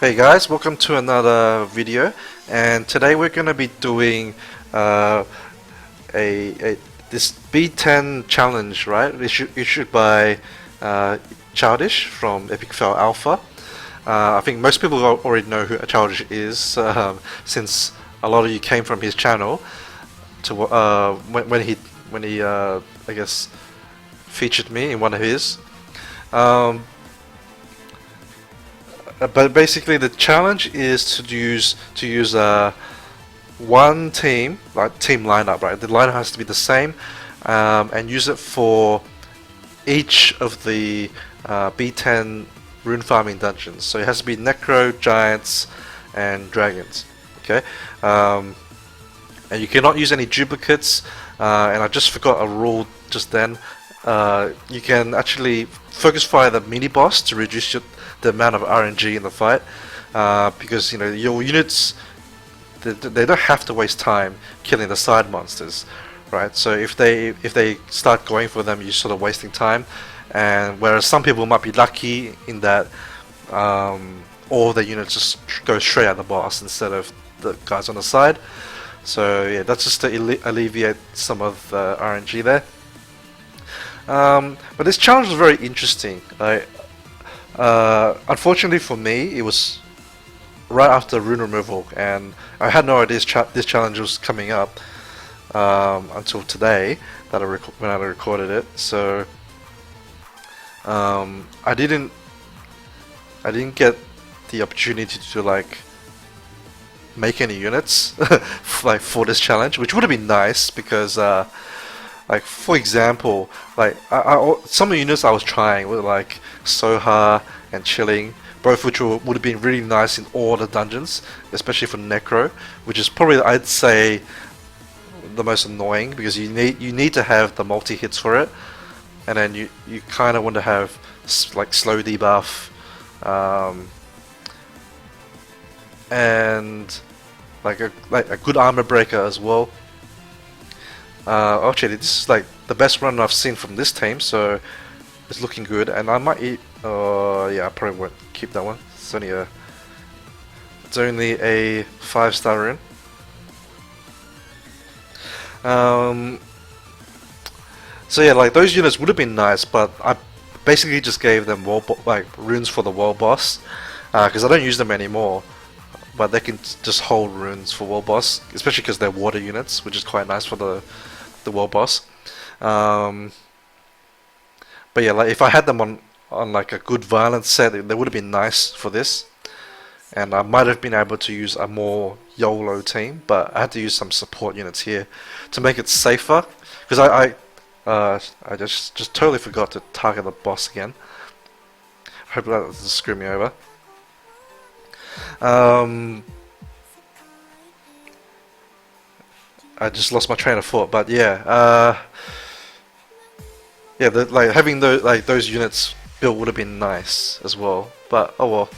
Hey guys, welcome to another video, and today we're going to be doing uh, this B10 challenge, right? Issued by Childish from Epic Fail Alpha. I think most people already know who Childish is, since a lot of you came from his channel to when he I guess featured me in one of his. But basically, the challenge is to use one team, like team lineup, right? The lineup has to be the same, and use it for each of the B10 rune farming dungeons. So it has to be Necro, Giants, and Dragons. Okay, and you cannot use any duplicates. And I just forgot a rule just then. You can actually focus fire the mini boss to reduce the amount of RNG in the fight, because you know your units they don't have to waste time killing the side monsters, right? So if they start going for them, you're sort of wasting time. And whereas some people might be lucky in that all their units just go straight at the boss instead of the guys on the side. So yeah, that's just to alleviate some of the RNG there. But this challenge was very interesting. Unfortunately for me, it was right after rune removal, and I had no idea this challenge was coming up until today that when I recorded it. So I didn't get the opportunity to like make any units like for this challenge, which would have been nice because like for example, like some of the units I was trying were like Soha and Chilling, both which would have been really nice in all the dungeons, especially for Necro, which is probably, I'd say, the most annoying because you need to have the multi hits for it, and then you kind of want to have like slow debuff, and like a good armor breaker as well. Actually, this is like the best run I've seen from this team, so it's looking good. And I might eat. Yeah, I probably won't keep that one. It's only a 5-star rune. So yeah, like those units would have been nice, but I basically just gave them runes for the world boss, because I don't use them anymore. But they can just hold runes for world boss, especially because they're water units, which is quite nice for the world boss. But yeah, like if I had them on like a good violence set, they would have been nice for this, and I might have been able to use a more YOLO team, but I had to use some support units here to make it safer, because I just totally forgot to target the boss again. I hope that doesn't screw me over. I just lost my train of thought, but yeah, yeah, like having those units built would have been nice as well. But oh well,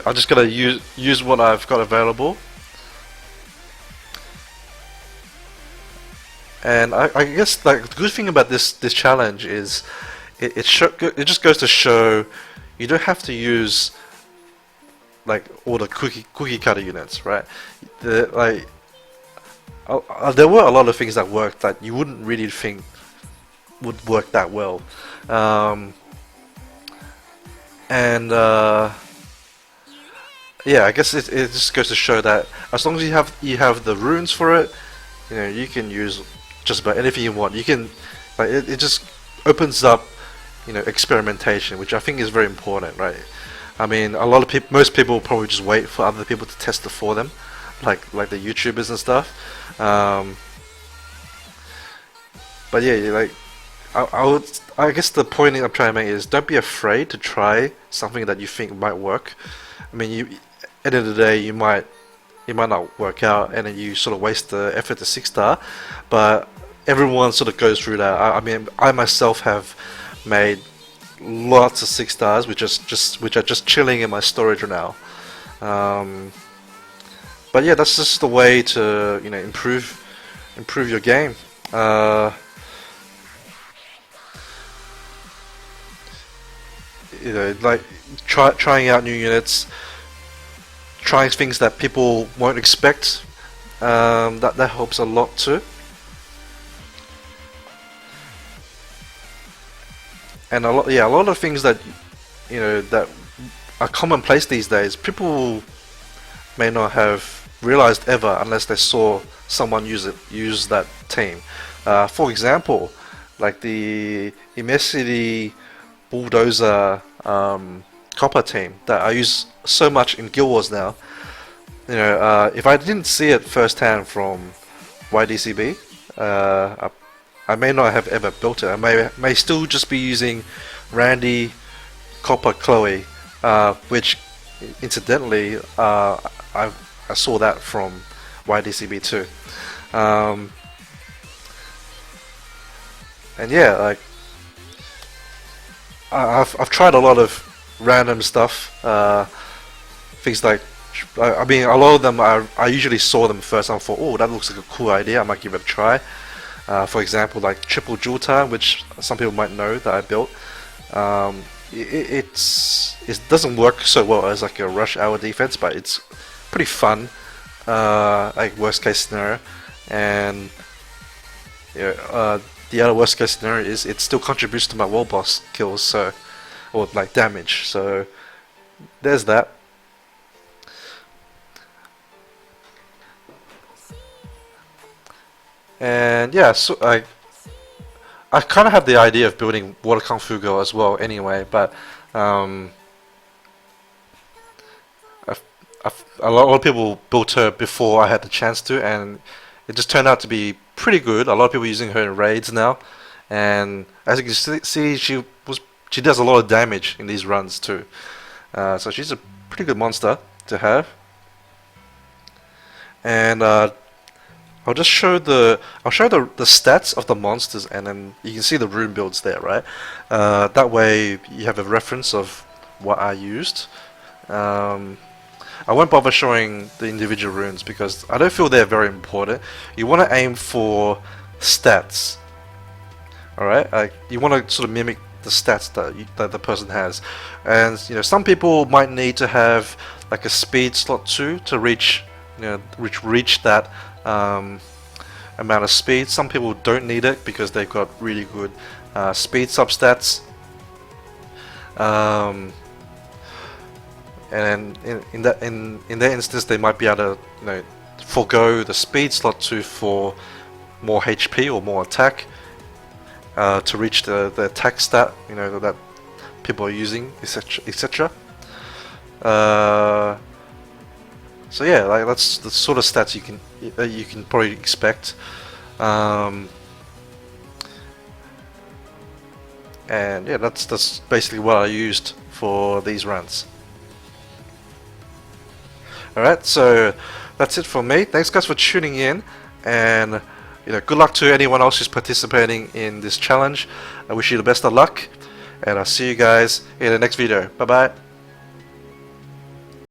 I just gotta use what I've got available. And I guess like the good thing about this challenge is it just goes to show you don't have to use like all the cookie cutter units, right? There were a lot of things that worked that you wouldn't really think would work that well, and yeah, I guess it just goes to show that as long as you have the runes for it, you know, you can use just about anything you want. You can like it just opens up, you know, experimentation, which I think is very important, right? I mean, most people probably just wait for other people to test it for them, like the YouTubers and stuff. But yeah, like I guess the point I'm trying to make is don't be afraid to try something that you think might work. I mean, at the end of the day, it might not work out, and then you sort of waste the effort to 6-star. But everyone sort of goes through that. I mean, I myself have made lots of 6-stars, which are just chilling in my storage now. But yeah, that's just the way to, you know, improve your game. You know, like trying out new units, trying things that people won't expect. That helps a lot too. And a lot of things that that are commonplace these days, people may not have realized ever unless they saw someone use that team. For example, like the immensity bulldozer copper team that I use so much in Guild Wars now. If I didn't see it firsthand from YDCB, I may not have ever built it. I may still just be using Randy, Copper, Chloe, which incidentally I saw that from YDCB too. And yeah, like I've tried a lot of random stuff, things like I mean a lot of them I usually saw them first and thought, oh, that looks like a cool idea, I might give it a try. For example, like triple jewel time, which some people might know that I built. It doesn't work so well as like a rush hour defense, but it's pretty fun, like worst case scenario. And the other worst case scenario is it still contributes to my world boss kills, so, or like damage, so there's that. And yeah, so I kind of had the idea of building Water Kung Fu Girl as well anyway, but a lot of people built her before I had the chance to, and it just turned out to be pretty good. A lot of people using her in raids now, and as you can see, she does a lot of damage in these runs too. So she's a pretty good monster to have. And I'll show the stats of the monsters, and then you can see the rune builds there, right? That way you have a reference of what I used. I won't bother showing the individual runes because I don't feel they're very important. You want to aim for stats, alright? Like you want to sort of mimic the stats that the person has, and some people might need to have like a speed slot 2 to reach that amount of speed. Some people don't need it because they've got really good speed substats. And in that instance, they might be able to forego the speed slot 2 for more HP or more attack to reach the attack stat that people are using, etc. So yeah, like that's the sort of stats you can probably expect. And yeah, that's basically what I used for these runs. Alright, so that's it for me. Thanks guys for tuning in, and good luck to anyone else who's participating in this challenge. I wish you the best of luck, and I'll see you guys in the next video. Bye bye.